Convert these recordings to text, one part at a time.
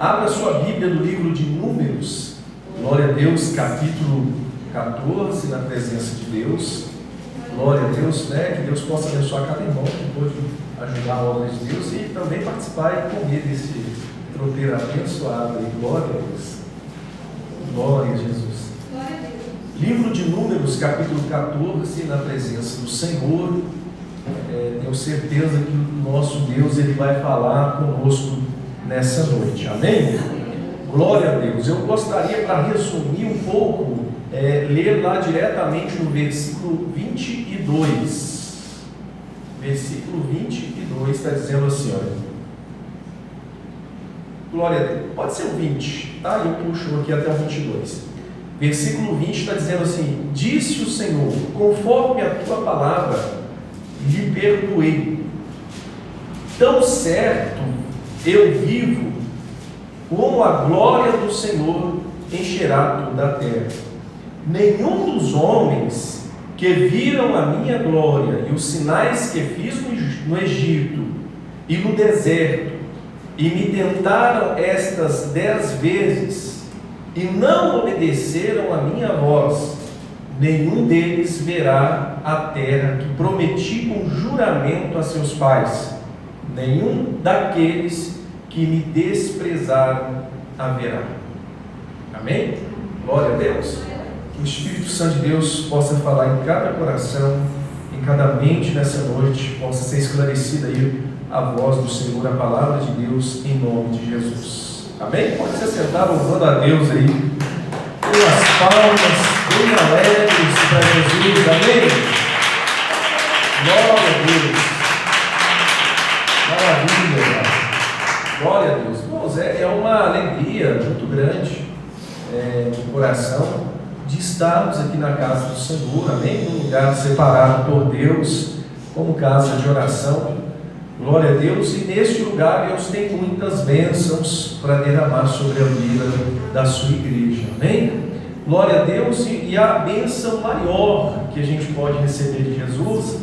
Abra sua Bíblia no livro de Números, glória a Deus, capítulo 14, na presença de Deus. Glória a Deus, né? Que Deus possa abençoar cada irmão que pode ajudar a obra de Deus e também participar e comer desse tropeiro abençoado aí. Glória a Deus. Glória a Jesus. Glória a Deus. Livro de Números, capítulo 14, na presença do Senhor. Tenho certeza que o nosso Deus ele vai falar conosco nessa noite. Amém? Glória a Deus. Eu gostaria, para resumir um pouco, ler lá diretamente no versículo 22. Versículo 22 está dizendo assim, olha. Glória a Deus. Pode ser o 20, tá? Eu puxo aqui até o 22. Versículo 20 está dizendo assim: disse o Senhor, conforme a tua palavra, lhe perdoei. Tão certo eu vivo, como a glória do Senhor encherá toda a terra. Nenhum dos homens que viram a minha glória e os sinais que fiz no Egito e no deserto, e me tentaram estas 10 vezes, e não obedeceram a minha voz, nenhum deles verá a terra que prometi com juramento a seus pais, nenhum daqueles que me desprezaram haverá. Amém? Glória a Deus. Que o Espírito Santo de Deus possa falar em cada coração, em cada mente nessa noite, possa ser esclarecida aí a voz do Senhor, a palavra de Deus, em nome de Jesus. Amém? Pode se sentar louvando a Deus aí, pelas palmas, bem alegres para Jesus. Amém? Glória a Deus. Maravilha. Glória a Deus. Irmãos, é uma alegria muito grande no coração de estarmos aqui na casa do Senhor, amém? Num lugar separado por Deus, como casa de oração. Glória a Deus. E neste lugar Deus tem muitas bênçãos para derramar sobre a vida da sua igreja, amém? Glória a Deus. E a bênção maior que a gente pode receber de Jesus,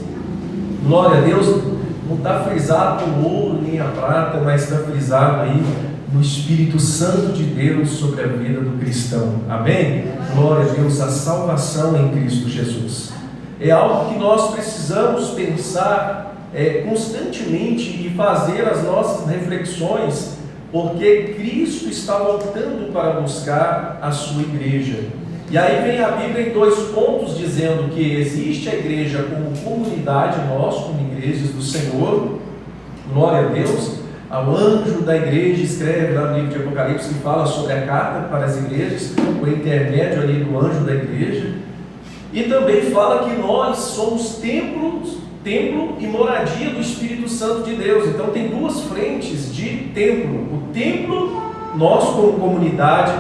glória a Deus, não está frisado no ouro nem a prata, mas está frisado aí no Espírito Santo de Deus sobre a vida do cristão, amém? Glória a Deus, a salvação em Cristo Jesus é algo que nós precisamos pensar constantemente e fazer as nossas reflexões, porque Cristo está voltando para buscar a sua igreja. E aí vem a Bíblia em 2 pontos dizendo que existe a igreja como comunidade, nós como igrejas do Senhor, glória a Deus. O anjo da igreja escreve lá no livro de Apocalipse que fala sobre a carta para as igrejas, por intermédio ali do anjo da igreja, e também fala que nós somos templo e moradia do Espírito Santo de Deus. Então tem duas frentes de templo: o templo, nós como comunidade,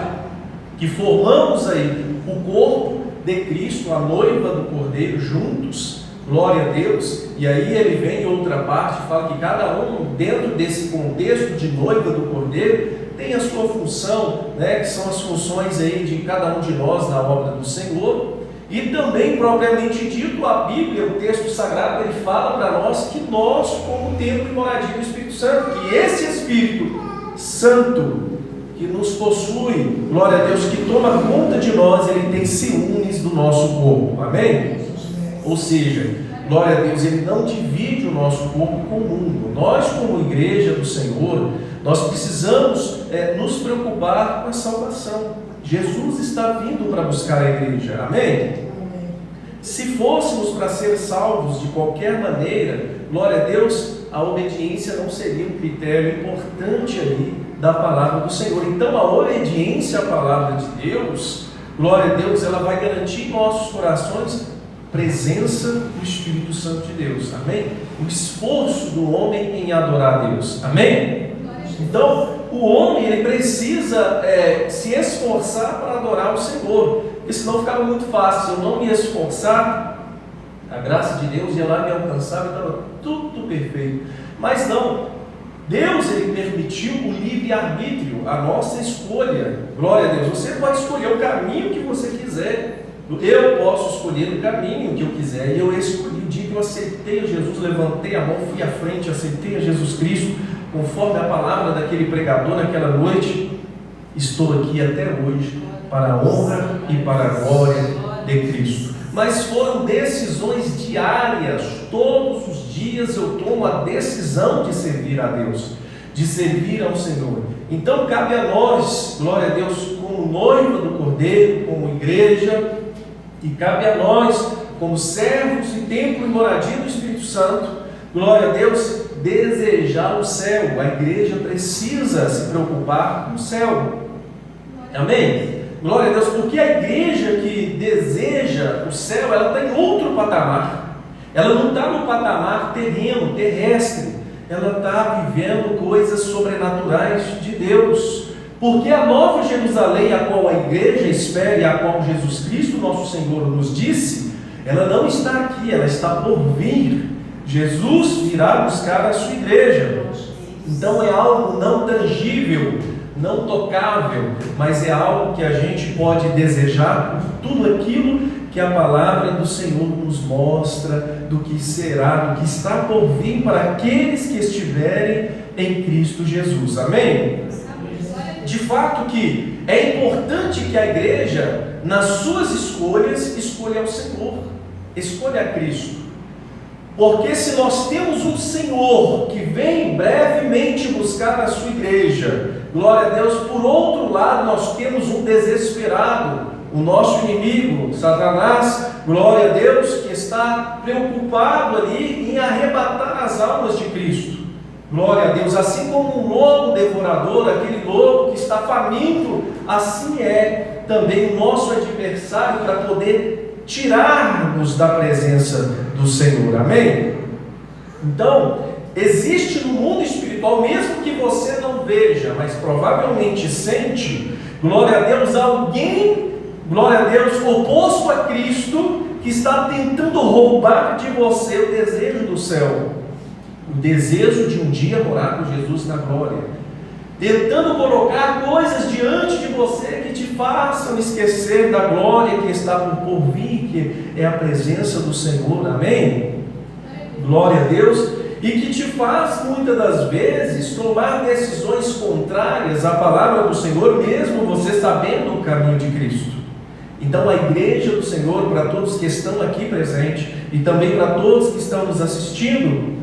que formamos aí o corpo de Cristo, a noiva do Cordeiro, juntos, glória a Deus. E aí ele vem em outra parte, fala que cada um dentro desse contexto de noiva do Cordeiro tem a sua função, né, que são as funções aí de cada um de nós na obra do Senhor. E também, propriamente dito, a Bíblia, o texto sagrado, ele fala para nós que nós, como templo e moradia do Espírito Santo, que esse Espírito Santo que nos possui, glória a Deus, que toma conta de nós, ele tem ciúmes do nosso corpo, amém? Ou seja, glória a Deus, ele não divide o nosso corpo com o mundo. Nós, como igreja do Senhor, nós precisamos nos preocupar com a salvação. Jesus está vindo para buscar a igreja, amém? Se fôssemos para ser salvos de qualquer maneira, glória a Deus, a obediência não seria um critério importante ali da palavra do Senhor. Então a obediência à palavra de Deus, glória a Deus, ela vai garantir em nossos corações presença do Espírito Santo de Deus, amém? O esforço do homem em adorar a Deus, amém? Então o homem ele precisa se esforçar para adorar o Senhor, porque senão ficava muito fácil. Se eu não me esforçar, a graça de Deus ia lá me alcançar e estava tudo perfeito. Mas não, Deus ele permitiu o livre-arbítrio, a nossa escolha. Glória a Deus. Você pode escolher o caminho que você quiser. Eu posso escolher o caminho que eu quiser. E eu escolhi o dia que eu aceitei a Jesus, levantei a mão, fui à frente, aceitei a Jesus Cristo conforme a palavra daquele pregador naquela noite, estou aqui até hoje para a honra e para a glória de Cristo. Mas foram decisões diárias, todos os dias eu tomo a decisão de servir a Deus, de servir ao Senhor. Então cabe a nós, glória a Deus, como noiva do Cordeiro, como igreja, e cabe a nós, como servos e templo e moradia do Espírito Santo, glória a Deus, desejar o céu. A igreja precisa se preocupar com o céu. Amém? Glória a Deus, porque a igreja que deseja o céu, ela está em outro patamar. Ela não está no patamar terreno, terrestre. Ela está vivendo coisas sobrenaturais de Deus. Porque a nova Jerusalém, a qual a igreja espera e a qual Jesus Cristo, nosso Senhor, nos disse, ela não está aqui, ela está por vir. Jesus virá buscar a sua igreja. Então é algo não tangível, não tocável, mas é algo que a gente pode desejar por tudo aquilo que a palavra do Senhor nos mostra, do que será, do que está por vir para aqueles que estiverem em Cristo Jesus. Amém? De fato que é importante que a igreja, nas suas escolhas, escolha o Senhor, escolha a Cristo. Porque se nós temos um Senhor que vem brevemente buscar a sua igreja, glória a Deus, por outro lado nós temos um desesperado, o nosso inimigo, Satanás, glória a Deus, que está preocupado ali em arrebatar as almas de Cristo. Glória a Deus, assim como um lobo devorador, aquele lobo que está faminto, assim é também o nosso adversário para poder tirar-nos da presença do Senhor. Amém? Então, existe no mundo espiritual, mesmo que você não veja, mas provavelmente sente, glória a Deus, alguém, glória a Deus, oposto a Cristo, que está tentando roubar de você o desejo do céu, o desejo de um dia morar com Jesus na glória, tentando colocar coisas diante de você que te façam esquecer da glória que está por vir, que é a presença do Senhor. Amém? Glória a Deus. E que te faz, muitas das vezes, tomar decisões contrárias à palavra do Senhor, mesmo você sabendo o caminho de Cristo. Então a igreja do Senhor, para todos que estão aqui presentes, e também para todos que estão nos assistindo,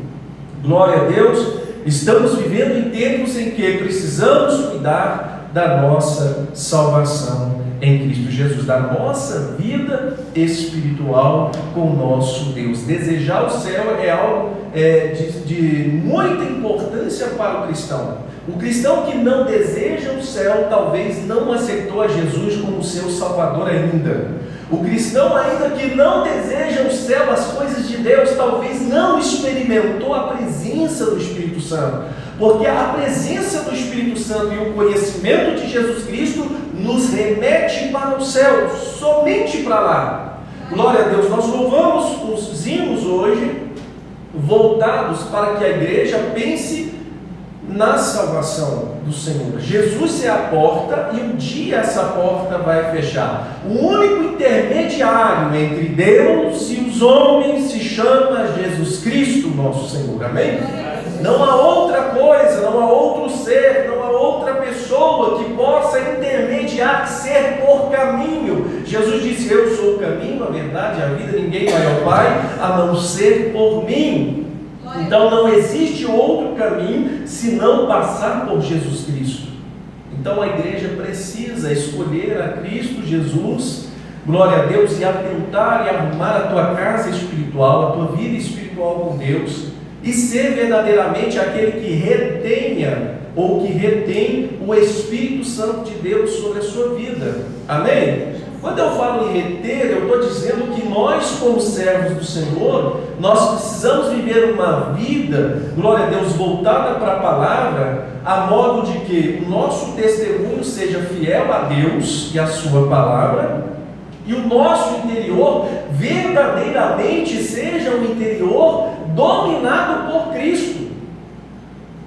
glória a Deus, estamos vivendo em tempos em que precisamos cuidar da nossa salvação em Cristo Jesus, da nossa vida espiritual com o nosso Deus. Desejar o céu é algo de muita importância para o cristão. O cristão que não deseja o céu, talvez não aceitou a Jesus como seu Salvador ainda. O cristão ainda que não deseja o céu, as coisas de Deus, talvez não experimentou a presença do Espírito Santo. Porque a presença do Espírito Santo e o conhecimento de Jesus Cristo nos remete para o céu, somente para lá. Glória a Deus, nós louvamos os hinos hoje, voltados para que a igreja pense na salvação do Senhor. Jesus é a porta e um dia essa porta vai fechar. O único intermediário entre Deus e os homens se chama Jesus Cristo, nosso Senhor. Amém? Não há outra coisa, não há outro ser, não há outra pessoa que possa intermediar, ser por caminho. Jesus disse: eu sou o caminho, a verdade e a vida, ninguém vai ao Pai a não ser por mim. Então não existe outro caminho se não passar por Jesus Cristo. Então a igreja precisa escolher a Cristo Jesus, glória a Deus, e atentar e arrumar a tua casa espiritual, a tua vida espiritual com Deus, e ser verdadeiramente aquele que retenha ou que retém o Espírito Santo de Deus sobre a sua vida. Amém? Quando eu falo em reter, eu estou dizendo que nós, como servos do Senhor, nós precisamos viver uma vida, glória a Deus, voltada para a palavra, a modo de que o nosso testemunho seja fiel a Deus e a sua palavra, e o nosso interior verdadeiramente seja um interior dominado por Cristo.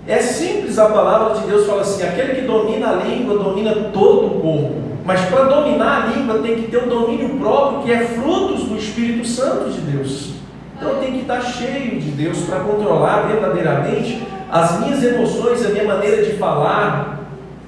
É simples, a palavra de Deus fala assim: aquele que domina a língua domina todo o corpo. Mas para dominar a língua tem que ter um domínio próprio, que é frutos do Espírito Santo de Deus. Então tem que estar cheio de Deus para controlar verdadeiramente as minhas emoções, a minha maneira de falar,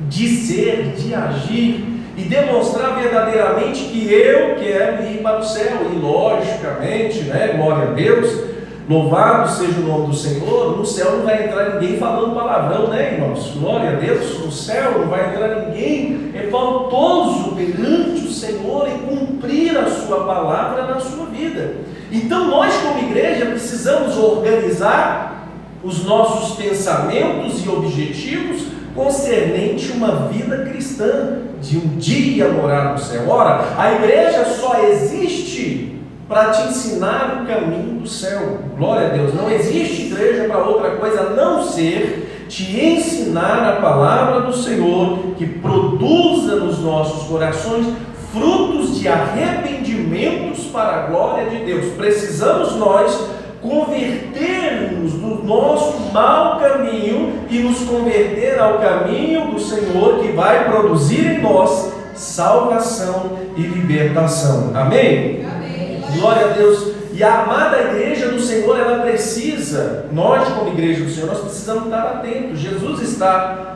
de ser, de agir, e demonstrar verdadeiramente que eu quero ir para o céu. E logicamente, né, glória a Deus, louvado seja o nome do Senhor, no céu não vai entrar ninguém falando palavrão, né, irmãos? Glória a Deus, no céu não vai entrar ninguém faltoso perante o Senhor e cumprir a sua palavra na sua vida. Então nós como igreja precisamos organizar os nossos pensamentos e objetivos concernente uma vida cristã, de um dia morar no céu. Ora, a igreja só existe para te ensinar o caminho do céu. Glória a Deus. Não existe igreja para outra coisa a não ser te ensinar a palavra do Senhor, que produza nos nossos corações frutos de arrependimentos para a glória de Deus. Precisamos nós convertermos do nosso mau caminho e nos converter ao caminho do Senhor, que vai produzir em nós salvação e libertação. Amém? Amém. Glória a Deus. E a amada igreja do Senhor, ela precisa, nós como igreja do Senhor, nós precisamos estar atentos. Jesus está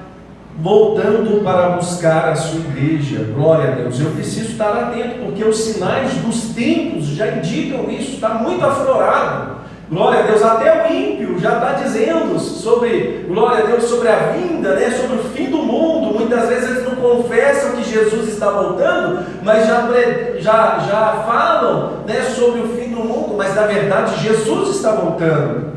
voltando para buscar a sua igreja. Glória a Deus. Eu preciso estar atento, porque os sinais dos tempos já indicam isso, está muito aflorado. Glória a Deus, até o ímpio já está dizendo sobre, glória a Deus, sobre a vinda, né, sobre o fim do mundo. Muitas vezes eles não confessam que Jesus está voltando, mas já falam, né, sobre o fim do mundo, mas na verdade Jesus está voltando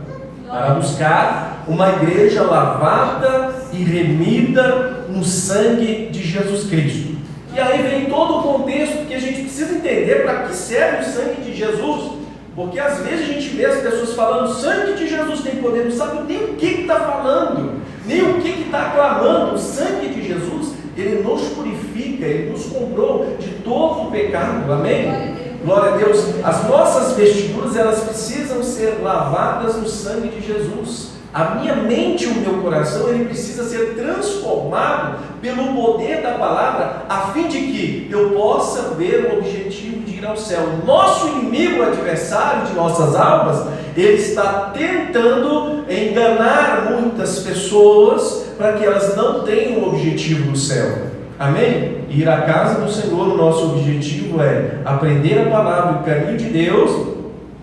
para buscar uma igreja lavada e remida no sangue de Jesus Cristo. E aí vem todo o contexto que a gente precisa entender para que serve o sangue de Jesus. Porque às vezes a gente vê as pessoas falando, o sangue de Jesus tem poder, não sabe nem o que está falando, nem o que está clamando. O sangue de Jesus, ele nos purifica, ele nos comprou de todo o pecado. Amém? Glória a Deus. As nossas vestiduras, elas precisam ser lavadas no sangue de Jesus. A minha mente e o meu coração, ele precisa ser transformado pelo poder da palavra, a fim de que eu possa ver o objetivo de ir ao céu. Nosso inimigo, adversário de nossas almas, ele está tentando enganar muitas pessoas para que elas não tenham o objetivo do céu. Amém? Ir à casa do Senhor, o nosso objetivo é aprender a palavra, o caminho de Deus,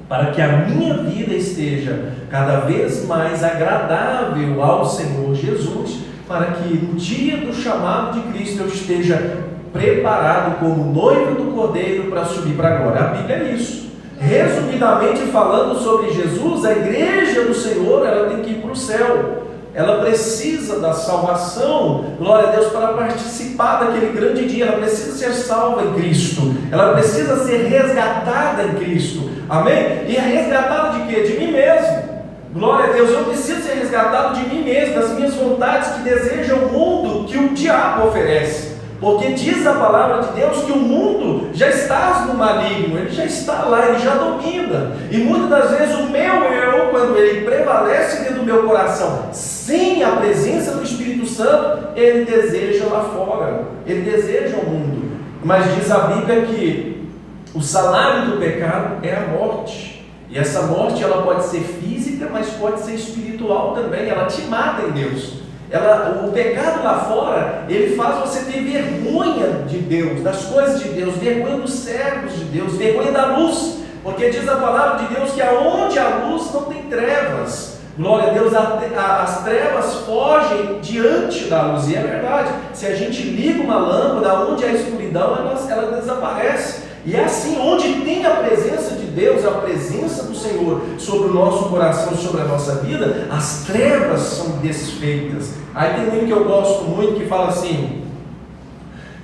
para que a minha vida esteja cada vez mais agradável ao Senhor Jesus, para que no dia do chamado de Cristo eu esteja preparado como noivo do Cordeiro para subir para a glória. A Bíblia é isso. Resumidamente falando sobre Jesus, a igreja do Senhor, ela tem que ir para o céu. Ela precisa da salvação, glória a Deus, para participar daquele grande dia. Ela precisa ser salva em Cristo, ela precisa ser resgatada em Cristo. Amém? E é resgatada de quê? De mim mesmo. Glória a Deus, eu preciso ser resgatado de mim mesmo, das minhas vontades que desejam o mundo que o diabo oferece. Porque diz a palavra de Deus que o mundo já está no maligno, ele já está lá, ele já domina. E muitas das vezes o meu eu, quando ele prevalece dentro do meu coração, sem a presença do Espírito Santo, ele deseja lá fora, ele deseja o mundo. Mas diz a Bíblia que o salário do pecado é a morte. E essa morte, ela pode ser física, mas pode ser espiritual também. Ela te mata em Deus. O pecado lá fora, ele faz você ter vergonha de Deus, das coisas de Deus, vergonha dos servos de Deus, vergonha da luz. Porque diz a palavra de Deus que aonde a luz não tem trevas. Glória a Deus, as trevas fogem diante da luz. E é verdade, se a gente liga uma lâmpada, onde há escuridão, ela desaparece. E é assim, onde tem a presença de Deus, a presença do Senhor sobre o nosso coração, sobre a nossa vida, as trevas são desfeitas. Aí tem um que eu gosto muito que fala assim: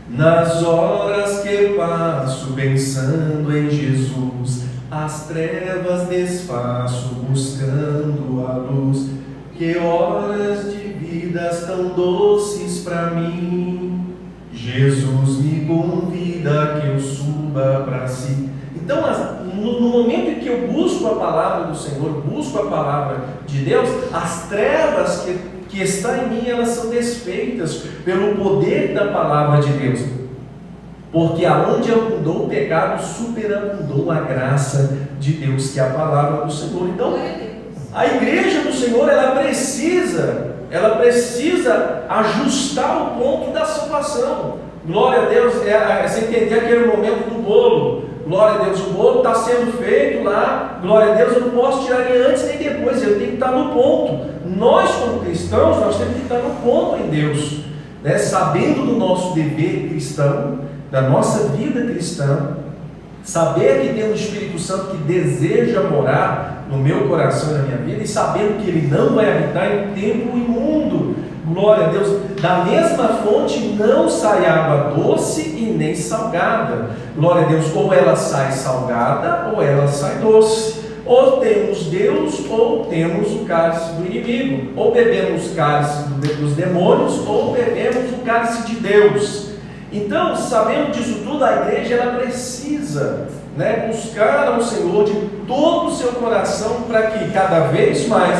nas horas que passo pensando em Jesus, as trevas desfaço buscando a luz. Que horas de vidas tão doces para mim, Jesus me convida que eu suba para si. Então, no momento em que eu busco a palavra do Senhor, busco a palavra de Deus, as trevas que estão em mim, elas são desfeitas pelo poder da palavra de Deus. Porque aonde abundou o pecado, superabundou a graça de Deus, que é a palavra do Senhor. Então, a igreja do Senhor, ela precisa ajustar o ponto da salvação. Glória a Deus, você entender aquele momento do bolo. Glória a Deus, o bolo está sendo feito lá. Glória a Deus, eu não posso tirar ele antes nem depois, eu tenho que estar no ponto. Nós, como cristãos, nós temos que estar no ponto em Deus, né? Sabendo do nosso dever cristão, da nossa vida cristã, saber que tem um Espírito Santo que deseja morar no meu coração e na minha vida, e sabendo que ele não vai habitar em templo imundo. Glória a Deus. Da mesma fonte não sai água doce e nem salgada. Glória a Deus. Ou ela sai salgada ou ela sai doce. Ou temos Deus ou temos o cálice do inimigo. Ou bebemos o cálice dos demônios ou bebemos o cálice de Deus. Então, sabendo disso tudo, a igreja ela precisa, né, buscar ao Senhor de todo o seu coração, para que cada vez mais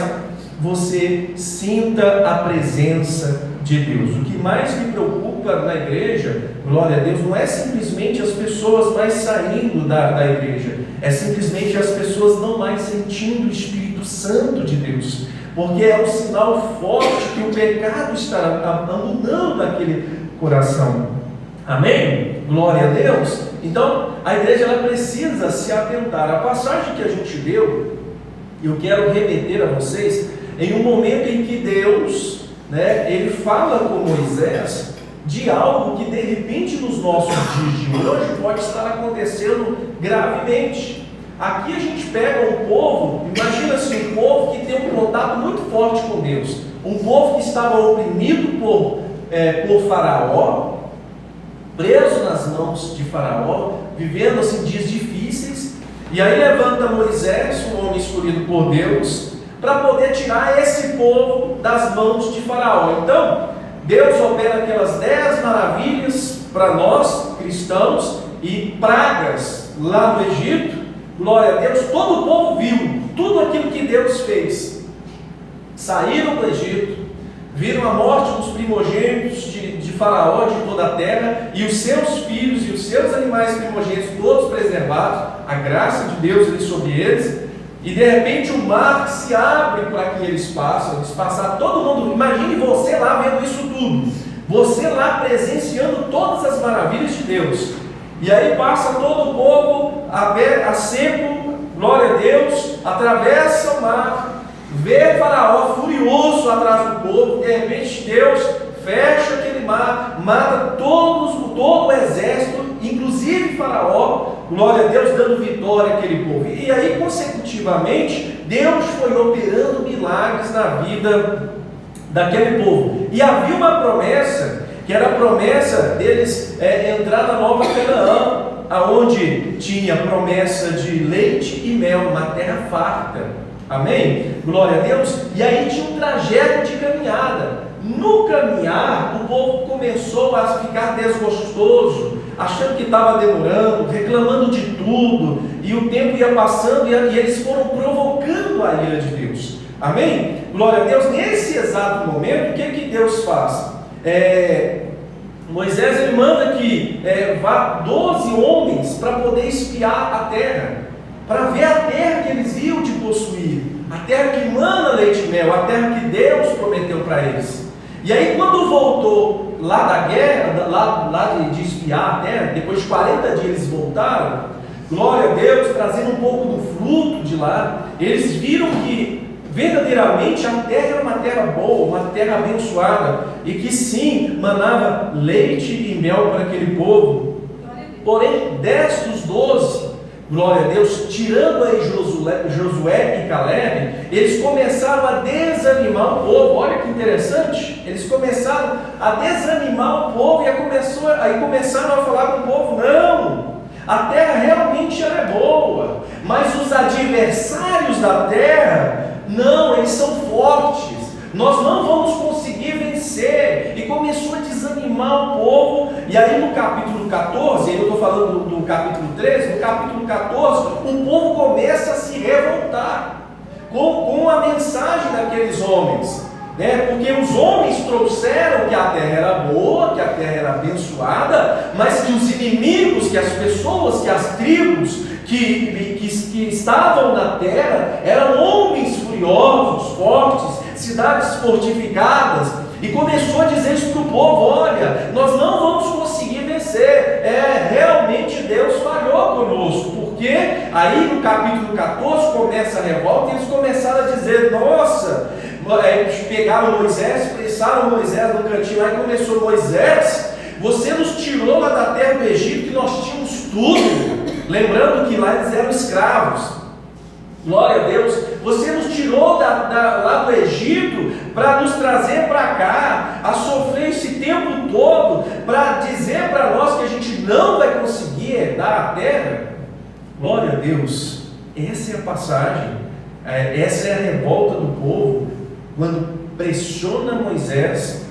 você sinta a presença de Deus. O que mais me preocupa na igreja, glória a Deus, não é simplesmente as pessoas mais saindo da igreja, é simplesmente as pessoas não mais sentindo o Espírito Santo de Deus, porque é um sinal forte que o pecado está abundando naquele coração. Amém? Glória a Deus. Então, a igreja ela precisa se atentar. A passagem que a gente leu, eu quero remeter a vocês, em um momento em que Deus, né, ele fala com Moisés de algo que de repente nos nossos dias de hoje pode estar acontecendo gravemente. Aqui a gente pega um povo, imagina assim, um povo que tem um contato muito forte com Deus, um povo que estava oprimido por Faraó, preso nas mãos de Faraó, vivendo assim dias difíceis, e aí levanta Moisés, um homem escolhido por Deus, para poder tirar esse povo das mãos de Faraó. Então, Deus opera aquelas 10 maravilhas para nós, cristãos, e pragas lá no Egito. Glória a Deus, todo o povo viu tudo aquilo que Deus fez. Saíram do Egito, viram a morte dos primogênitos de Faraó, de toda a terra, e os seus filhos e os seus animais primogênitos todos preservados, a graça de Deus ali sobre eles, e de repente o mar se abre para que eles passaram, todo mundo, imagine você lá vendo isso tudo, você lá presenciando todas as maravilhas de Deus, e aí passa todo o povo a seco, glória a Deus, atravessa o mar, vê Faraó furioso atrás do povo, de repente Deus fecha aquele mar, mata todo o exército, inclusive Faraó, glória a Deus, dando vitória àquele povo. E aí, consecutivamente, Deus foi operando milagres na vida daquele povo. E havia uma promessa, que era a promessa deles entrar na Nova Canaã, aonde tinha promessa de leite e mel, uma terra farta. Amém? Glória a Deus. E aí tinha um trajeto de caminhada. No caminhar, o povo começou a ficar desgostoso, achando que estava demorando, reclamando de tudo, e o tempo ia passando e eles foram provocando a ira de Deus. Amém? Glória a Deus. Nesse exato momento, o que Deus faz? Moisés ele manda que vá 12 homens para poder espiar a terra, para ver a terra que eles iam de possuir, a terra que mana leite e mel, a terra que Deus prometeu para eles. E aí quando voltou lá da guerra, lá de espiar a terra, depois de 40 dias eles voltaram, glória a Deus, trazendo um pouco do fruto de lá, eles viram que verdadeiramente a terra era uma terra boa, uma terra abençoada, e que sim, manava leite e mel para aquele povo. Porém, 10 dos 12, glória a Deus, tirando aí Josué e Caleb, eles começaram a desanimar o povo. Olha que interessante, eles começaram a desanimar o povo, e aí começaram a falar com o povo: não, a terra realmente ela é boa, mas os adversários da terra, não, eles são fortes, nós não vamos conseguir vencer. E começou a desanimar o povo. E aí no capítulo 14, eu estou falando do capítulo 13, no capítulo 14, o povo começa a se revoltar com a mensagem daqueles homens, né? Porque os homens trouxeram que a terra era boa, que a terra era abençoada, mas que os inimigos, que as pessoas, que as tribos que estavam na terra eram homens furiosos, vitoriosos, fortes, cidades fortificadas, e começou a dizer isso para o povo: olha, nós não vamos conseguir vencer, realmente Deus falhou conosco, porque aí no capítulo 14 começa a revolta, e eles começaram a dizer: nossa, pegaram Moisés, pressaram Moisés no cantinho lá, e começou: Moisés, você nos tirou lá da terra do Egito, que nós tínhamos tudo, lembrando que lá eles eram escravos. Glória a Deus, você nos tirou lá do Egito para nos trazer para cá, a sofrer esse tempo todo, para dizer para nós que a gente não vai conseguir herdar a terra. Glória a Deus, essa é a passagem, essa é a revolta do povo, quando pressiona Moisés,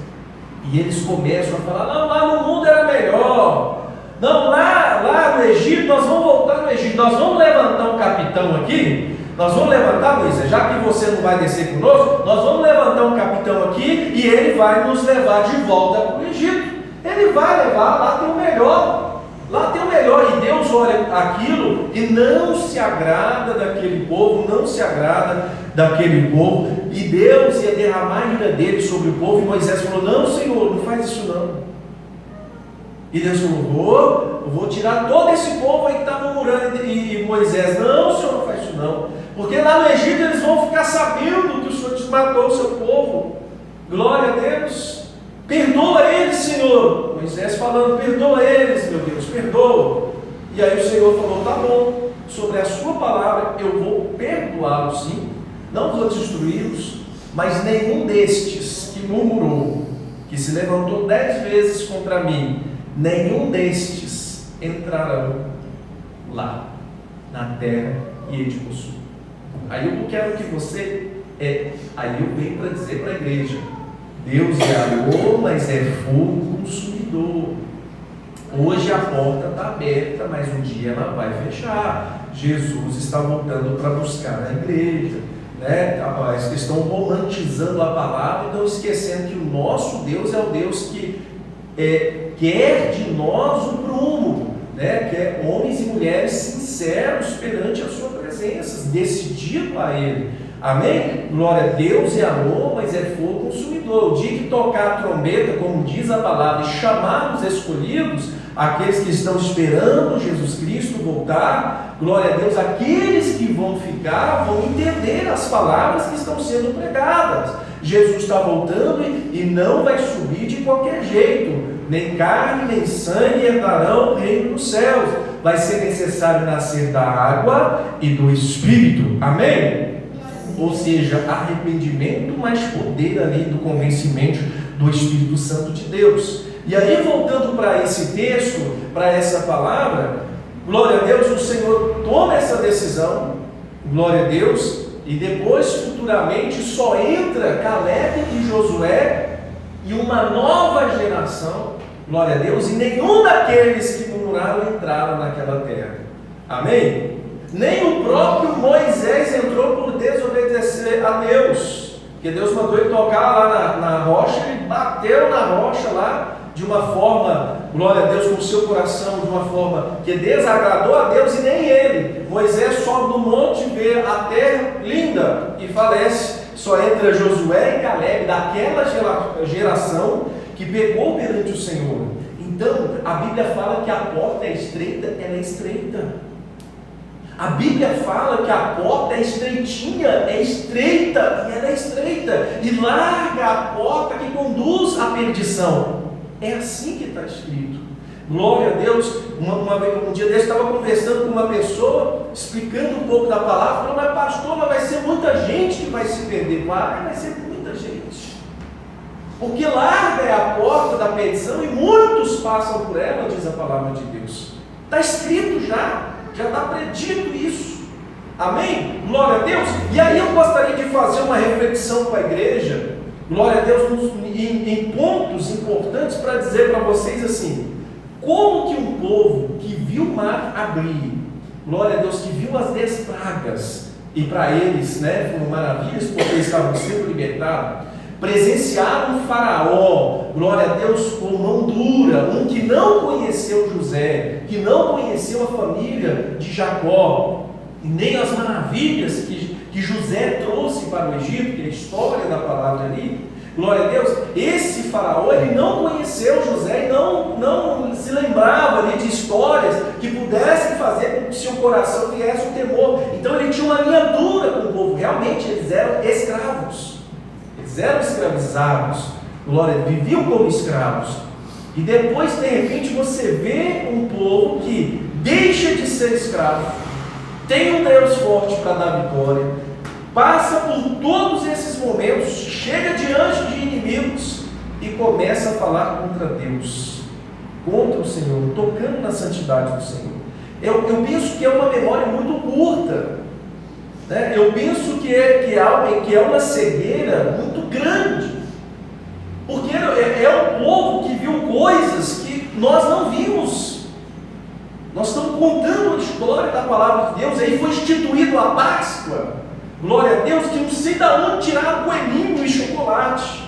e eles começam a falar: não, lá no mundo era melhor, não, lá no Egito, nós vamos voltar no Egito, nós vamos levantar um capitão aqui, nós vamos levantar, Moisés, já que você não vai descer conosco, nós vamos levantar um capitão aqui, e ele vai nos levar de volta para o Egito. Ele vai levar, lá tem o melhor, e Deus olha aquilo e não se agrada daquele povo, e Deus ia derramar a ira dele sobre o povo, e Moisés falou: não, Senhor, não faz isso não. E Deus falou: eu vou tirar todo esse povo aí que está murmurando. E Moisés: não, Senhor, não faz isso não, porque lá no Egito eles vão ficar sabendo que o Senhor desmatou o seu povo. Glória a Deus, perdoa eles, Senhor. Moisés falando: perdoa eles, meu Deus, perdoa. E aí o Senhor falou: tá bom, sobre a sua palavra eu vou perdoá-los sim, não vou destruí-los, mas nenhum destes que murmurou, que se levantou 10 vezes contra mim, nenhum destes entrarão lá na terra e de possuir. Aí eu quero que você, aí eu venho para dizer para a igreja: Deus é amor, mas é fogo consumidor. Hoje a porta está aberta, mas um dia ela vai fechar. Jesus está voltando para buscar a igreja, né? Eles estão romantizando a palavra e estão esquecendo que o nosso Deus é o Deus que quer de nós o prumo, né? Quer homens e mulheres sinceros perante a sua presença, decidido a Ele. Amém? Glória a Deus, é amor, mas é fogo consumidor. O dia que tocar a trombeta, como diz a palavra, e chamar os escolhidos, aqueles que estão esperando Jesus Cristo voltar, glória a Deus, aqueles que vão ficar, vão entender as palavras que estão sendo pregadas. Jesus está voltando e não vai subir de qualquer jeito. Nem carne, nem sangue herdarão o reino dos céus. Vai ser necessário nascer da água e do Espírito. Amém? Ou seja, arrependimento, mais poder ali do convencimento do Espírito Santo de Deus. E aí, voltando para esse texto, para essa palavra, glória a Deus, o Senhor toma essa decisão, glória a Deus, e depois, futuramente, só entra Caleb e Josué e uma nova geração, glória a Deus, e nenhum daqueles que murmuraram entraram naquela terra. Amém? Nem o próprio Moisés entrou por desobedecer a Deus, porque Deus mandou ele tocar lá na rocha, ele bateu na rocha lá, de uma forma, glória a Deus, com o seu coração, de uma forma que desagradou a Deus, e nem ele. Moisés sobe no monte, vê a terra linda e falece. Só entra Josué e Caleb, daquela geração que pecou perante o Senhor. Então, a Bíblia fala que a porta é estreita, ela é estreita. A Bíblia fala que a porta é estreitinha, é estreita, e ela é estreita, e larga a porta que conduz à perdição. É assim que está escrito. Glória a Deus. Um dia desse eu estava conversando com uma pessoa, explicando um pouco da palavra, falando: mas pastor, mas vai ser muita gente que vai se perder. Vai ser muita gente. Porque larga é a porta da perdição e muitos passam por ela, diz a palavra de Deus. Está escrito já está predito isso. Amém? Glória a Deus. E aí eu gostaria de fazer uma reflexão com a igreja, glória a Deus, em pontos importantes, para dizer para vocês assim: como que um povo que viu o mar abrir, glória a Deus, que viu as 10 pragas, e para eles, né, foram maravilhas porque eles estavam sendo libertados, presenciaram um faraó, glória a Deus, com mão dura, um que não conheceu José, que não conheceu a família de Jacó, e nem as maravilhas que que José trouxe para o Egito, que é a história da palavra ali, glória a Deus, esse faraó, ele não conheceu José e não se lembrava ali de histórias que pudessem fazer com que seu coração viesse o temor. Então ele tinha uma linha dura com o povo, realmente eles eram escravos, eles eram escravizados, glória a Deus, viviam como escravos. E depois, de repente, você vê um povo que deixa de ser escravo, tem um Deus forte para dar vitória, passa por todos esses momentos, chega diante de inimigos e começa a falar contra Deus, contra o Senhor, tocando na santidade do Senhor. Eu penso que é uma memória muito curta, né? Eu penso que é uma cegueira muito grande, porque é um povo que viu coisas que nós não vimos. Nós estamos contando a história da palavra de Deus. Aí foi instituído a Páscoa, glória a Deus, que não sei de onde tirar coelhinho e chocolate.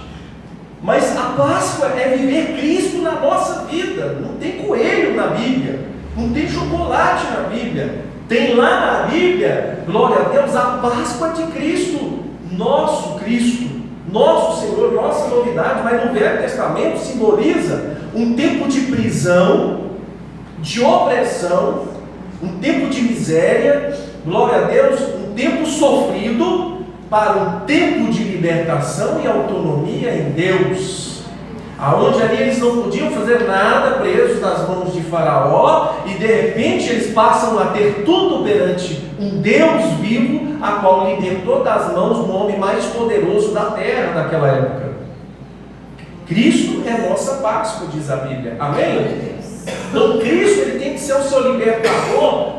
Mas a Páscoa é viver Cristo na nossa vida. Não tem coelho na Bíblia, não tem chocolate na Bíblia. Tem lá na Bíblia, glória a Deus, a Páscoa de Cristo, nosso Senhor, nossa novidade. Mas no Velho Testamento simboliza um tempo de prisão, de opressão, um tempo de miséria, glória a Deus, um tempo sofrido, para um tempo de libertação e autonomia em Deus, aonde ali eles não podiam fazer nada, presos nas mãos de Faraó, e de repente eles passam a ter tudo perante um Deus vivo, a qual libertou das mãos do homem mais poderoso da terra naquela época. Cristo é nossa Páscoa, diz a Bíblia, amém? Então Cristo, ele tem que ser o seu libertador,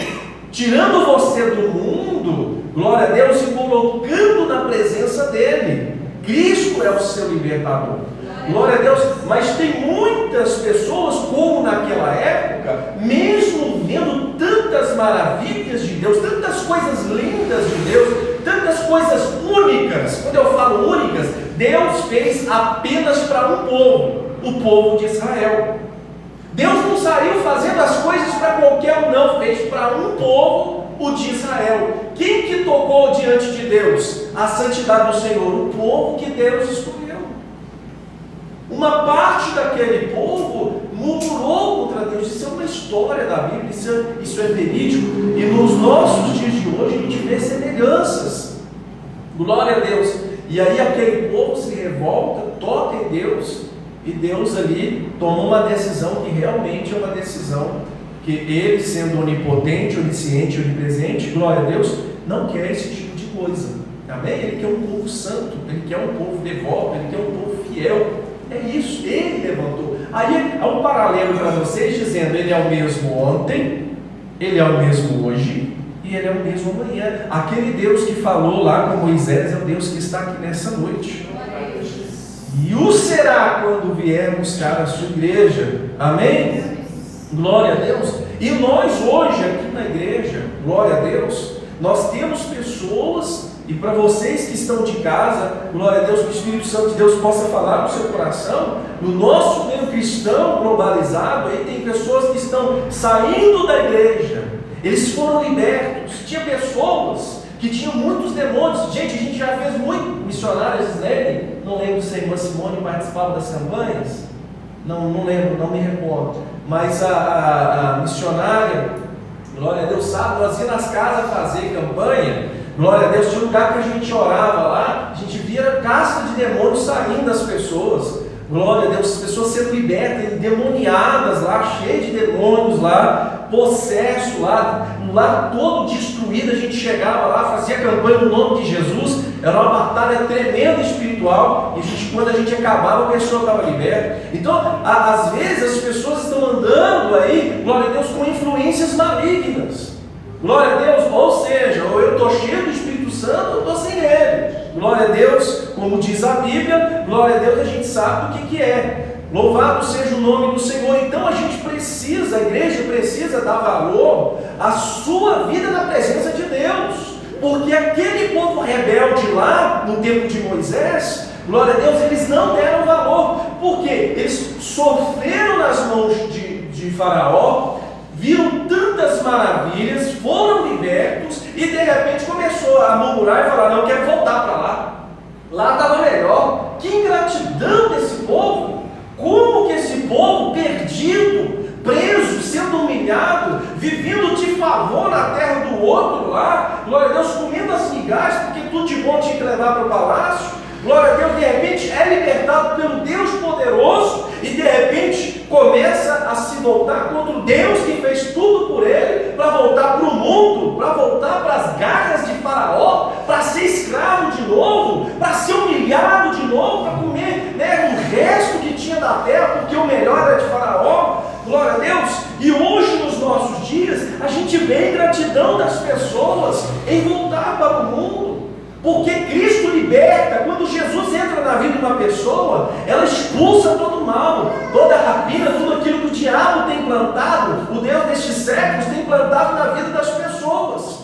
tirando você do mundo, glória a Deus, e colocando na presença dele. Cristo é o seu libertador, glória a Deus. Mas tem muitas pessoas, como naquela época, mesmo vendo tantas maravilhas de Deus, tantas coisas lindas de Deus, tantas coisas únicas. Quando eu falo únicas, Deus fez apenas para um povo, o povo de Israel. Deus não saiu fazendo as coisas para qualquer um, não, fez para um povo, o de Israel. Quem que tocou diante de Deus a santidade do Senhor? O povo que Deus escolheu. Uma parte daquele povo murmurou contra Deus. Isso é uma história da Bíblia, isso é verídico, e nos nossos dias de hoje a gente vê semelhanças, glória a Deus. E aí aquele povo se revolta, toca em Deus, e Deus ali toma uma decisão que realmente é uma decisão que ele, sendo onipotente, onisciente, onipresente, glória a Deus, não quer esse tipo de coisa, amém? Ele quer um povo santo, ele quer um povo devoto, ele quer um povo fiel. É isso, ele levantou. Aí há um paralelo para vocês, dizendo: ele é o mesmo ontem, ele é o mesmo hoje e ele é o mesmo amanhã. Aquele Deus que falou lá com Moisés é o Deus que está aqui nessa noite. E o será quando vier buscar a sua igreja, amém? Glória a Deus. E nós hoje aqui na igreja, glória a Deus, nós temos pessoas, e para vocês que estão de casa, glória a Deus, que o Espírito Santo de Deus possa falar no seu coração. No nosso meio cristão globalizado, aí tem pessoas que estão saindo da igreja, eles foram libertos. Tinha pessoas que tinham muitos demônios. Gente, a gente já fez muito missionários, Islene, não lembro se a irmã Simone participava das campanhas, não lembro, não me recordo, mas a missionária, glória a Deus, sabe, nós íamos nas casas fazer campanha, glória a Deus, tinha um lugar que a gente orava lá, a gente via casta de demônios saindo das pessoas, glória a Deus, as pessoas sendo libertas, endemoniadas lá, cheias de demônios lá, possesso lá, um lar todo destruído. A gente chegava lá, fazia campanha no nome de Jesus, era uma batalha tremenda espiritual, e quando a gente acabava, a pessoa estava liberta. Então, às vezes, as pessoas estão andando aí, glória a Deus, com influências malignas, glória a Deus, ou seja, ou eu estou cheio do Espírito Santo, ou estou sem ele, glória a Deus, como diz a Bíblia, glória a Deus, a gente sabe o que é. Louvado seja o nome do Senhor. Então a gente precisa, a igreja precisa dar valor à sua vida na presença de Deus, porque aquele povo rebelde lá no tempo de Moisés, glória a Deus, eles não deram valor, porque eles sofreram nas mãos de Faraó, viram tantas maravilhas, foram libertos, e de repente começou a murmurar e falar: não, eu quero voltar para lá. Lá estava melhor. Que ingratidão desse povo! Como que esse povo perdido, preso, sendo humilhado, vivendo de favor na terra do outro lá, glória a Deus, comendo as migalhas, porque tudo de bom tinha que levar para o palácio, glória a Deus, de repente é libertado pelo Deus poderoso e de repente começa a se voltar contra o Deus que fez tudo por ele, para voltar para o mundo, para voltar para as garras de Faraó, para ser escravo de novo, para ser humilhado de novo, para comer, né, o resto que tinha da terra, porque o melhor era de Faraó. Glória a Deus. E hoje, nos nossos dias, a gente vê a ingratidão das pessoas em voltar para o mundo, porque Cristo liberta. Quando Jesus entra na vida de uma pessoa, ela expulsa todo o mal, toda a rapina, tudo aquilo que o diabo tem plantado, o Deus destes séculos tem plantado na vida das pessoas.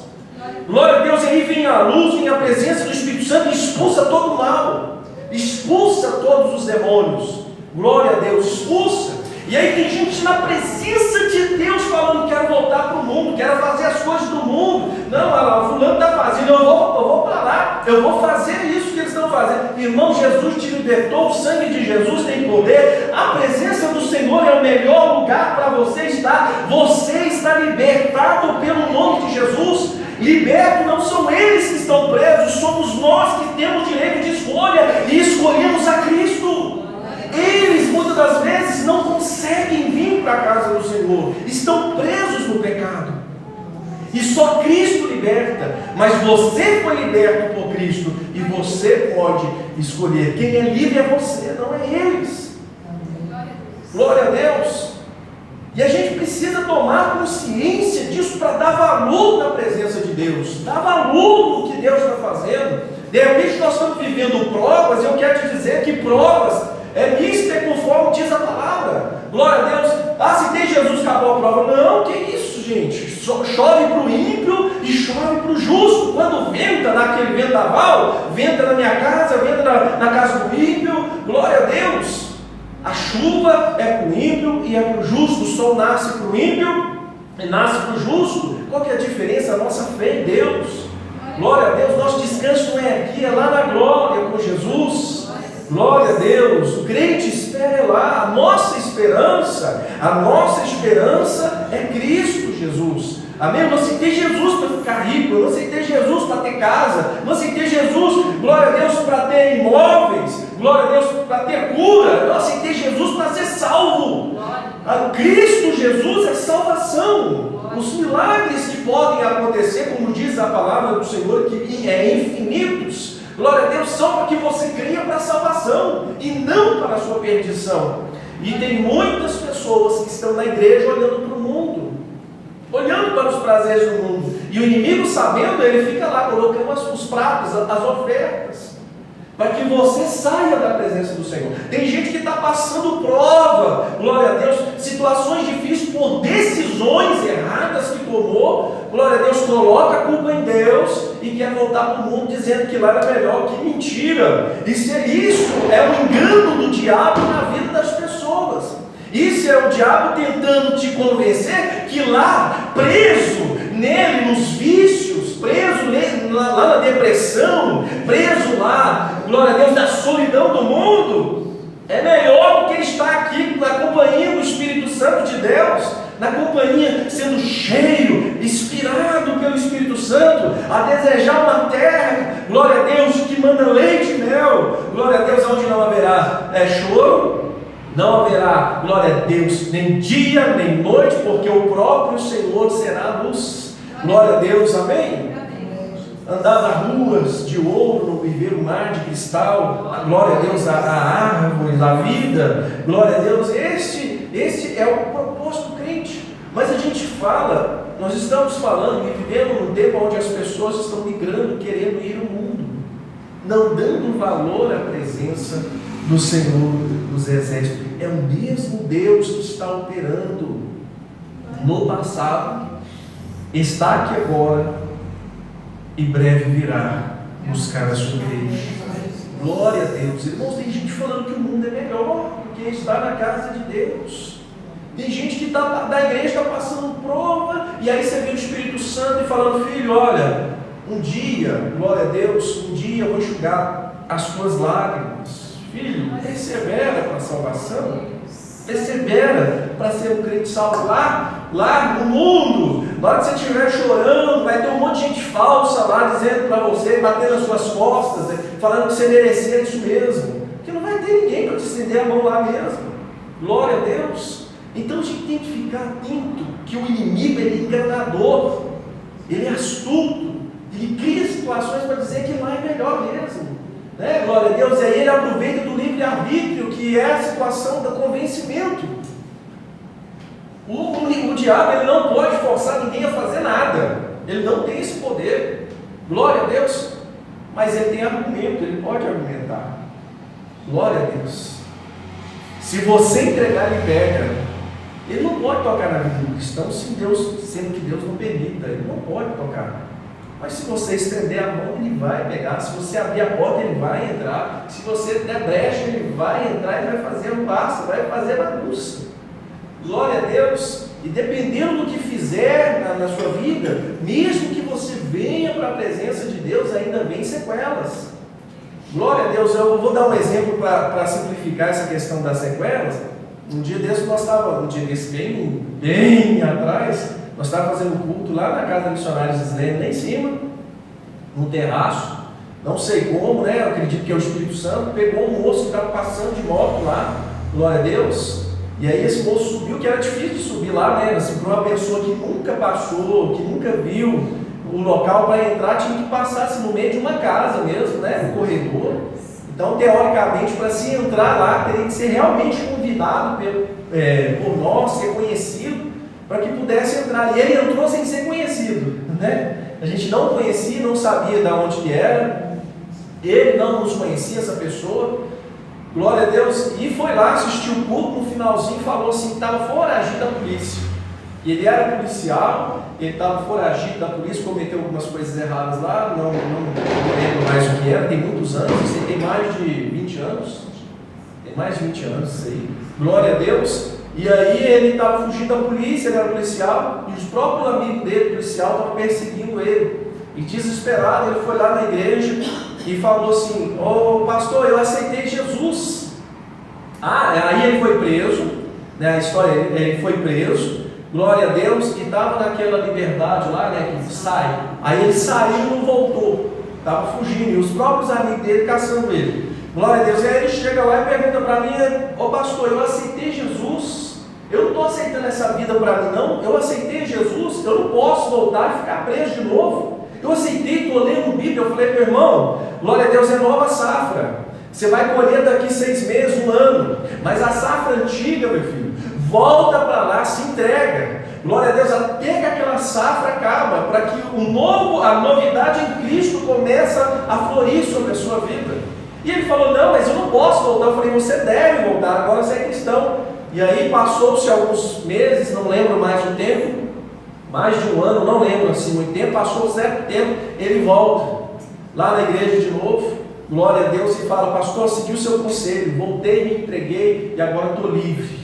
Glória a Deus. E aí vem a luz, vem a presença do Espírito Santo e expulsa todo o mal, expulsa todos os demônios. Glória a Deus, expulsa. E aí tem gente na presença de Deus falando: quero voltar para o mundo, quero fazer as coisas do mundo. Não, olha lá, o fulano está fazendo, eu vou para lá, eu vou fazer isso que eles estão fazendo. Irmão, Jesus te libertou, o sangue de Jesus tem poder, a presença do Senhor é o melhor lugar para você estar. Você está libertado pelo nome de Jesus. Liberto não são eles que estão presos, somos nós que temos direito de escolha e escolhemos a Cristo. Eles muitas das vezes não conseguem vir para a casa do Senhor, estão presos no pecado, e só Cristo liberta. Mas você foi liberto por Cristo e você pode escolher. Quem é livre é você, não é eles. Glória a Deus. E a gente precisa tomar consciência disso para dar valor na presença de Deus, dar valor no que Deus está fazendo. De repente nós estamos vivendo provas, e eu quero te dizer que provas misto é conforme diz a palavra. Glória a Deus. Ah, se tem Jesus, acabou a prova. Não, que isso, gente? Chove para o ímpio e chove para o justo. Quando venta naquele vendaval, venta na minha casa, venta na casa do ímpio. Glória a Deus. A chuva é para o ímpio e é para o justo. O sol nasce para o ímpio e nasce para o justo. Qual que é a diferença? A nossa fé em Deus. Glória a Deus. Nosso descanso não é aqui, é lá na glória com Jesus. Glória a Deus. O crente espera lá. A nossa esperança é Cristo Jesus. Amém? Eu não aceitei Jesus para ficar rico, eu não aceitei Jesus para ter casa, eu não aceitei Jesus, glória a Deus, para ter imóveis, glória a Deus, para ter cura, eu não aceitei Jesus para ser salvo. Cristo Jesus é salvação. Os milagres que podem acontecer, como diz a palavra do Senhor, que é infinitos, glória a Deus, são para que você cria para a salvação e não para a sua perdição. E tem muitas pessoas que estão na igreja olhando para o mundo, olhando para os prazeres do mundo, e o inimigo, sabendo, ele fica lá colocando os pratos, as ofertas, para que você saia da presença do Senhor. Tem gente que está passando prova, glória a Deus, situações difíceis por decisões erradas que tomou, glória a Deus, coloca a culpa em Deus e quer voltar para o mundo dizendo que lá era melhor. Que mentira! Isso é um engano do diabo na vida das pessoas. Isso é o diabo tentando te convencer que lá, preso nele, nos vícios, preso nele, lá na depressão, preso lá, glória a Deus, na solidão do mundo, é melhor do que estar aqui na companhia do Espírito Santo de Deus, na companhia, sendo cheio, inspirado pelo Espírito Santo, a desejar uma terra, glória a Deus, que manda leite e mel, glória a Deus, onde não haverá choro, não haverá, glória a Deus, nem dia, nem noite, porque o próprio Senhor será luz. Glória a Deus, amém? Andar nas ruas de ouro, viver o mar de cristal, a glória a Deus, a árvore, a vida, glória a Deus, este é o propósito do crente. Mas a gente fala, nós estamos falando e vivendo num tempo onde as pessoas estão migrando, querendo ir ao mundo, não dando valor à presença do Senhor dos exércitos. É o mesmo Deus que está operando no passado, está aqui agora e breve virá buscar a sua igreja. Glória a Deus. Irmãos, tem gente falando que o mundo é melhor porque está na casa de Deus. Tem gente que da igreja está passando prova e aí você vê o Espírito Santo e falando: filho, olha, um dia, glória a Deus, um dia eu vou enxugar as tuas lágrimas. Filho, persevera para a salvação, persevera para ser um crente salvo. Lá no mundo, na hora que você estiver chorando, vai ter um monte de gente falsa lá dizendo para você, batendo nas suas costas, falando que você merecia isso mesmo, que não vai ter ninguém para te estender a mão lá mesmo. Glória a Deus. Então a gente tem que ficar atento que o inimigo, ele é enganador, ele é astuto, ele cria situações para dizer que lá é melhor mesmo, né? Glória a Deus. E aí ele aproveita do livre-arbítrio, que é a situação do convencimento. O diabo, ele não pode forçar ninguém a fazer nada, ele não tem esse poder, glória a Deus, mas ele tem argumento, ele pode argumentar, glória a Deus. Se você entregar, ele pega. Ele não pode tocar na vida do cristão sendo que Deus não permita, ele não pode tocar. Mas se você estender a mão, ele vai pegar. Se você abrir a porta, ele vai entrar. Se você der brecha, ele vai entrar e vai fazer um passo, vai fazer bagunça. Glória a Deus. E dependendo do que fizer na sua vida, mesmo que você venha para a presença de Deus, ainda vem sequelas. Glória a Deus. Eu vou dar um exemplo para simplificar essa questão das sequelas. Um dia desse bem atrás, nós estávamos fazendo culto lá na casa da missionária Gislene, lá em cima, no terraço, não sei como, né? Eu acredito que é o Espírito Santo, pegou um moço que estava passando de moto lá, glória a Deus, e aí esse moço subiu, que era difícil de subir lá, né? Assim, para uma pessoa que nunca passou, que nunca viu o local para entrar, tinha que passar assim, no meio de uma casa mesmo, né? No corredor. Então, teoricamente, para se entrar lá, teria que ser realmente convidado por nós, ser conhecido, para que pudesse entrar. E ele entrou sem ser conhecido, né? A gente não conhecia, não sabia de onde que era, ele não nos conhecia, essa pessoa, glória a Deus, e foi lá, assistiu o culto, no finalzinho falou assim, que estava foragido da polícia. E ele era policial, ele estava foragido da polícia, cometeu algumas coisas erradas lá, não lembro mais o que era, tem muitos anos, isso tem mais de 20 anos, isso aí, glória a Deus. E aí ele estava fugindo da polícia, ele era policial, e os próprios amigos dele, policial, estavam perseguindo ele, e desesperado, ele foi lá na igreja e falou assim: ô pastor, eu aceitei Jesus. Aí ele foi preso, né, a história, ele foi preso, glória a Deus, e estava naquela liberdade lá, né, que sai. Aí ele saiu e não voltou, estava fugindo, e os próprios amigos dele caçando ele. Glória a Deus. E aí ele chega lá e pergunta para mim: ô pastor, eu aceitei Jesus, eu não estou aceitando essa vida para mim não, eu aceitei Jesus, eu não posso voltar e ficar preso de novo, eu aceitei, estou lendo Bíblia. Eu falei: meu irmão, glória a Deus, é nova safra, você vai colher daqui 6 meses, 1 ano, mas a safra antiga, meu filho, volta para lá, se entrega, glória a Deus, até que aquela safra acaba, para que a novidade em Cristo começa a florir sobre a sua vida. E ele falou: não, mas eu não posso voltar. Eu falei: você deve voltar, agora você é cristão. E aí passou-se alguns meses, não lembro mais o tempo, mais de 1 ano, não lembro assim muito tempo, passou um certo tempo, ele volta lá na igreja de novo, glória a Deus, e fala: pastor, segui o seu conselho, voltei, me entreguei e agora estou livre.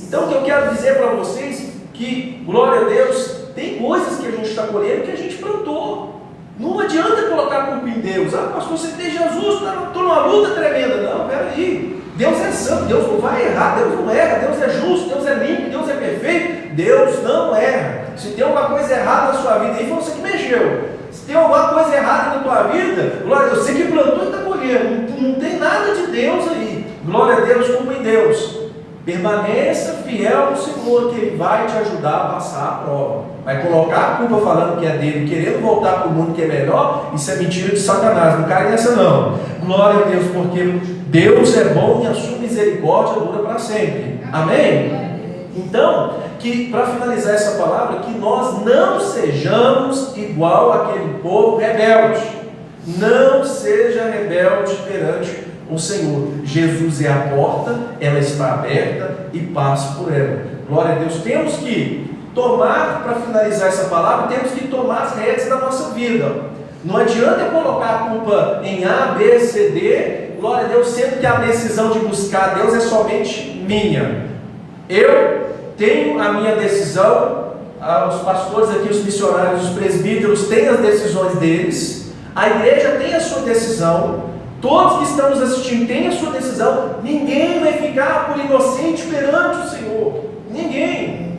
Então o que eu quero dizer para vocês, que, glória a Deus, tem coisas que a gente está colhendo que a gente plantou. Não adianta colocar a culpa em Deus. Pastor, você tem Jesus, estou numa luta tremenda. Não, peraí, Deus é santo, Deus não vai errar, Deus não erra, Deus é justo, Deus é limpo, Deus é perfeito, Deus não erra. Se tem alguma coisa errada na sua vida, aí foi você que mexeu. Se tem alguma coisa errada na tua vida, glória a Deus, você que plantou e está colhendo, não tem nada de Deus aí. Glória a Deus, culpa em Deus. Permaneça fiel no Senhor, que Ele vai te ajudar a passar a prova. Vai colocar a culpa falando que é dele, querendo voltar para o mundo que é melhor, isso é mentira de Satanás, não cai nessa não. Glória a Deus, porque Deus é bom e a sua misericórdia dura para sempre. Amém? Então, que para finalizar essa palavra, que nós não sejamos igual àquele povo rebelde. Não seja rebelde perante o Senhor. Jesus é a porta, ela está aberta e passe por ela. Glória a Deus. Temos que tomar, para finalizar essa palavra, temos que tomar as rédeas da nossa vida. Não adianta eu colocar a culpa em A, B, C, D, glória a Deus, sendo que a decisão de buscar Deus é somente minha. Eu tenho a minha decisão os pastores aqui, os missionários, os presbíteros têm as decisões deles, a igreja tem a sua decisão, todos que estamos assistindo têm a sua decisão. Ninguém vai ficar por inocente perante o Senhor, ninguém.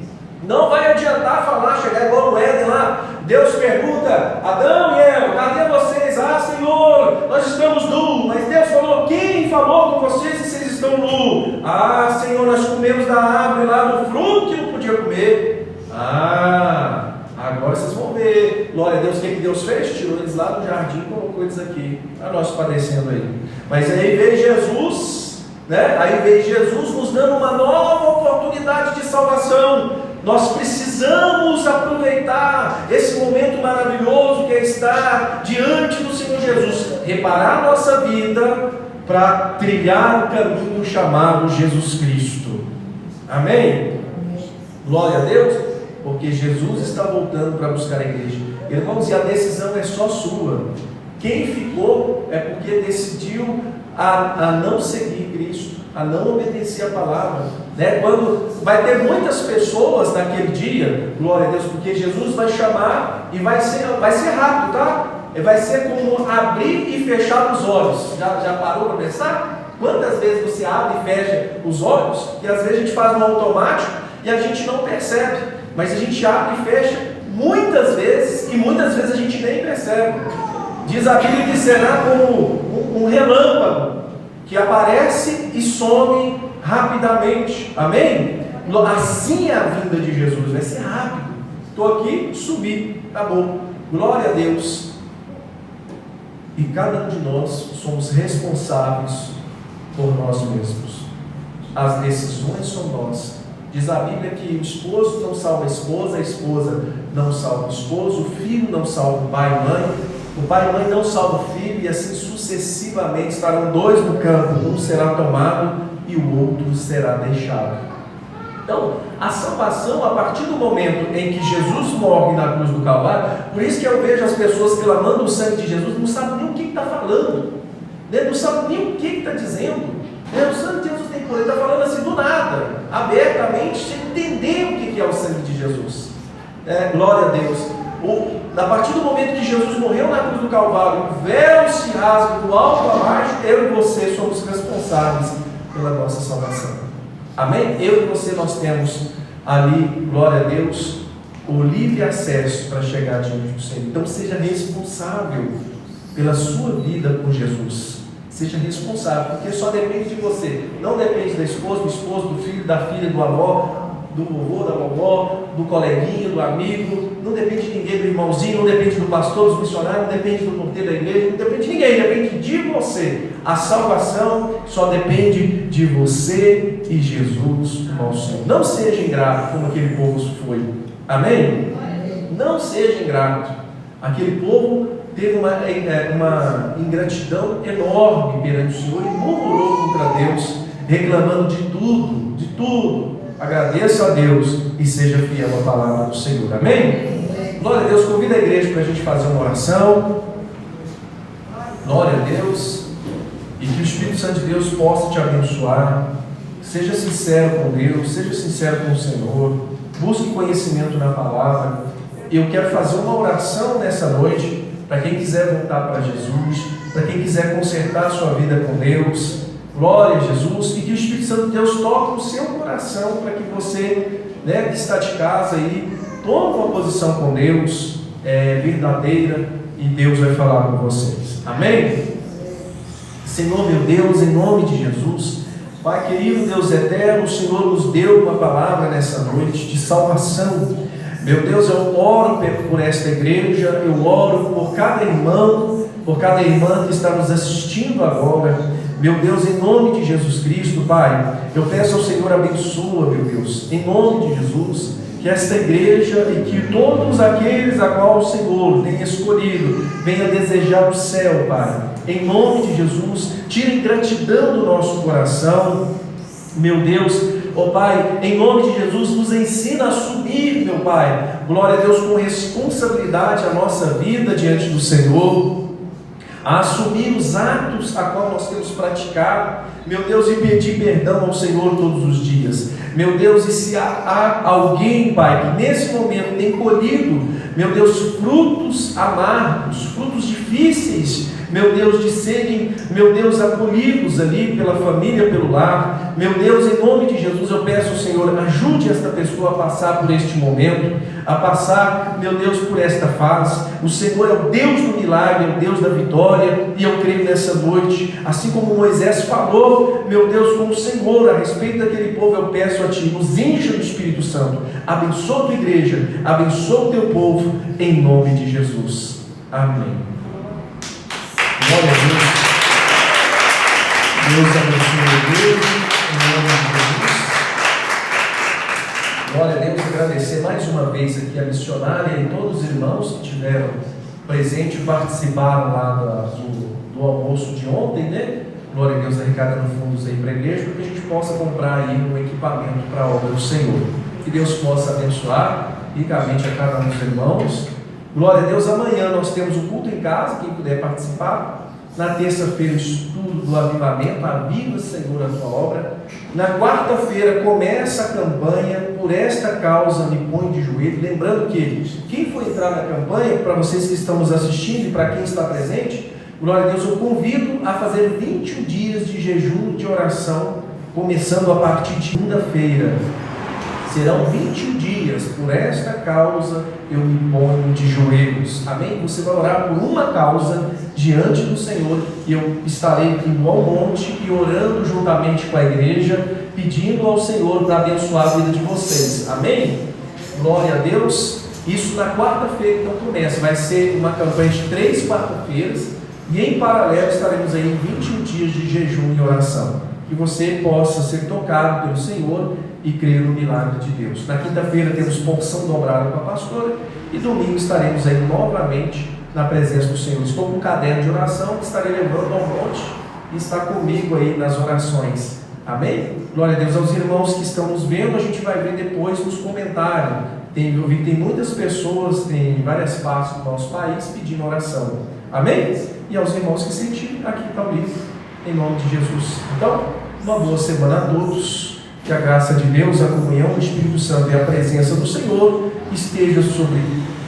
Não vai adiantar falar, chegar igual no Éden lá, Deus pergunta, Adão e Eva, cadê vocês? Ah, Senhor, nós estamos nus. Mas Deus falou, quem falou com vocês se vocês estão nus? Ah, Senhor, nós comemos da árvore lá do fruto que não podia comer. Ah, agora vocês vão ver. Glória a Deus, o que Deus fez? Tirou eles lá do jardim e colocou eles aqui. Está nós padecendo aí. Mas aí veio Jesus, né? Aí veio Jesus nos dando uma nova oportunidade de salvação. Nós precisamos aproveitar esse momento maravilhoso que é estar diante do Senhor Jesus, reparar a nossa vida para trilhar o caminho chamado Jesus Cristo. Amém? Glória a Deus, porque Jesus está voltando para buscar a igreja. Irmãos, e a decisão é só sua. Quem ficou é porque decidiu a não seguir Cristo, a não obedecer a palavra, né? Quando vai ter muitas pessoas naquele dia, glória a Deus, porque Jesus vai chamar e vai ser rápido, tá? Vai ser como abrir e fechar os olhos. Já parou para pensar? Quantas vezes você abre e fecha os olhos, e às vezes a gente faz no automático e a gente não percebe, mas a gente abre e fecha muitas vezes, e muitas vezes a gente nem percebe. Diz a Bíblia que será como um relâmpago, que aparece e some rapidamente. Amém? Assim é a vinda de Jesus, vai ser rápido. Estou aqui, subi, acabou. Glória a Deus. E cada um de nós somos responsáveis por nós mesmos. As decisões são nossas. Diz a Bíblia que o esposo não salva a esposa não salva o esposo, o filho não salva o pai e mãe, o pai e mãe não salvam o filho, e assim sucessivamente estarão dois no campo, um será tomado e o outro será deixado. Então, a salvação, a partir do momento em que Jesus morre na cruz do Calvário, por isso que eu vejo as pessoas clamando o sangue de Jesus, não sabem nem o que está falando, né? Não sabem nem o que está dizendo, né? O sangue de Jesus tem poder, está falando assim do nada, abertamente, sem entender o que é o sangue de Jesus. Glória a Deus. A partir do momento que Jesus morreu na cruz do Calvário, o véu se rasga do alto a baixo, eu e você somos responsáveis pela nossa salvação. Amém? Eu e você, nós temos ali, glória a Deus, o livre acesso para chegar diante do Senhor. Então seja responsável pela sua vida com Jesus. Seja responsável, porque só depende de você. Não depende da esposa, do esposo, do filho, da filha, do avó, do vovô, da vovó, do coleguinha, do amigo. Não depende de ninguém, do irmãozinho, não depende do pastor, dos missionários, não depende do porteiro da igreja, não depende de ninguém, depende de você. A salvação só depende de você e Jesus, nosso Senhor. Não seja ingrato como aquele povo foi. Amém? Não seja ingrato. Aquele povo teve uma ingratidão enorme perante o Senhor e murmurou contra Deus, reclamando de tudo, de tudo. Agradeça a Deus e seja fiel à palavra do Senhor. Amém? Glória a Deus. Convida a igreja para a gente fazer uma oração. Glória a Deus. E que o Espírito Santo de Deus possa te abençoar. Seja sincero com Deus, seja sincero com o Senhor. Busque conhecimento na palavra. Eu quero fazer uma oração nessa noite para quem quiser voltar para Jesus, para quem quiser consertar a sua vida com Deus. Glória a Jesus, e que o Espírito Santo de Deus toque o seu coração para que você, que está de casa aí, tome uma posição com Deus verdadeira, e Deus vai falar com vocês. Amém? Senhor meu Deus, em nome de Jesus, Pai querido, Deus eterno, o Senhor nos deu uma palavra nessa noite de salvação. Meu Deus, eu oro por esta igreja, eu oro por cada irmão, por cada irmã que está nos assistindo agora. Meu Deus, em nome de Jesus Cristo, Pai, eu peço ao Senhor, abençoa, meu Deus, em nome de Jesus, que esta igreja e que todos aqueles a qual o Senhor tem escolhido, venha desejar o céu, Pai, em nome de Jesus. Tira a ingratidão do nosso coração, meu Deus, Pai, em nome de Jesus, nos ensina a assumir, meu Pai, glória a Deus, com responsabilidade a nossa vida diante do Senhor. a assumir os atos a qual nós temos praticado, meu Deus, e pedir perdão ao Senhor todos os dias. Meu Deus, e se há alguém, Pai, que nesse momento tem colhido, meu Deus, frutos amargos, frutos difíceis, meu Deus, de serem, meu Deus, acolhidos ali pela família, pelo lar, meu Deus, em nome de Jesus, eu peço ao Senhor, ajude esta pessoa a passar por este momento, a passar, meu Deus, por esta fase. O Senhor é o Deus do milagre, é o Deus da vitória, e eu creio nessa noite, assim como Moisés falou, meu Deus, com o Senhor, a respeito daquele povo, eu peço a Ti, nos encha do Espírito Santo, abençoa a Tua igreja, abençoa o Teu povo, em nome de Jesus. Amém. Glória a Deus. Deus abençoe a igreja, em nome de Jesus. Glória a Deus, agradecer mais uma vez aqui a missionária e todos os irmãos que tiveram presente e participaram lá do almoço de ontem, né? Glória a Deus, arrecadando fundos aí para a igreja, para que a gente possa comprar aí um equipamento para a obra do Senhor. Que Deus possa abençoar ricamente a cada um dos irmãos. Glória a Deus, amanhã nós temos o culto em casa, quem puder participar. Na terça-feira, o estudo do avivamento, aviva, Senhor, a tua obra. Na quarta-feira, começa a campanha, por esta causa me põe de joelho. Lembrando que quem for entrar na campanha, para vocês que estão nos assistindo e para quem está presente, glória a Deus, eu convido a fazer 21 dias de jejum de oração, começando a partir de segunda-feira. Serão 21 dias, por esta causa eu me ponho de joelhos. Amém? Você vai orar por uma causa diante do Senhor, e eu estarei indo ao monte e orando juntamente com a igreja, pedindo ao Senhor para abençoar a vida de vocês. Amém? Glória a Deus. Isso na quarta-feira, então começa. Vai ser uma campanha de 3 quarta-feiras, e em paralelo estaremos aí em 21 dias de jejum e oração. Que você possa ser tocado pelo Senhor e crer no milagre de Deus. Na quinta-feira temos porção dobrada com a pastora, e domingo estaremos aí novamente na presença do Senhor. Estou com um caderno de oração que estarei levando ao monte e está comigo aí nas orações. Amém? Glória a Deus. Aos irmãos que estão nos vendo, a gente vai ver depois nos comentários. Eu vi que tem muitas pessoas em várias partes do nosso país pedindo oração. Amém? E aos irmãos que sentirem, aqui está o livro, em nome de Jesus. Então, uma boa semana a todos. Que a graça de Deus, a comunhão do Espírito Santo e a presença do Senhor esteja sobre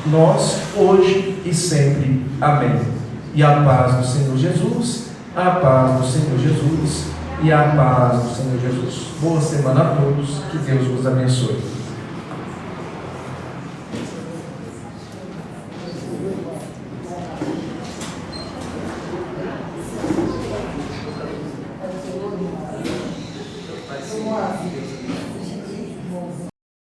nós, hoje e sempre. Amém. E a paz do Senhor Jesus, a paz do Senhor Jesus e a paz do Senhor Jesus. Boa semana a todos, que Deus vos abençoe.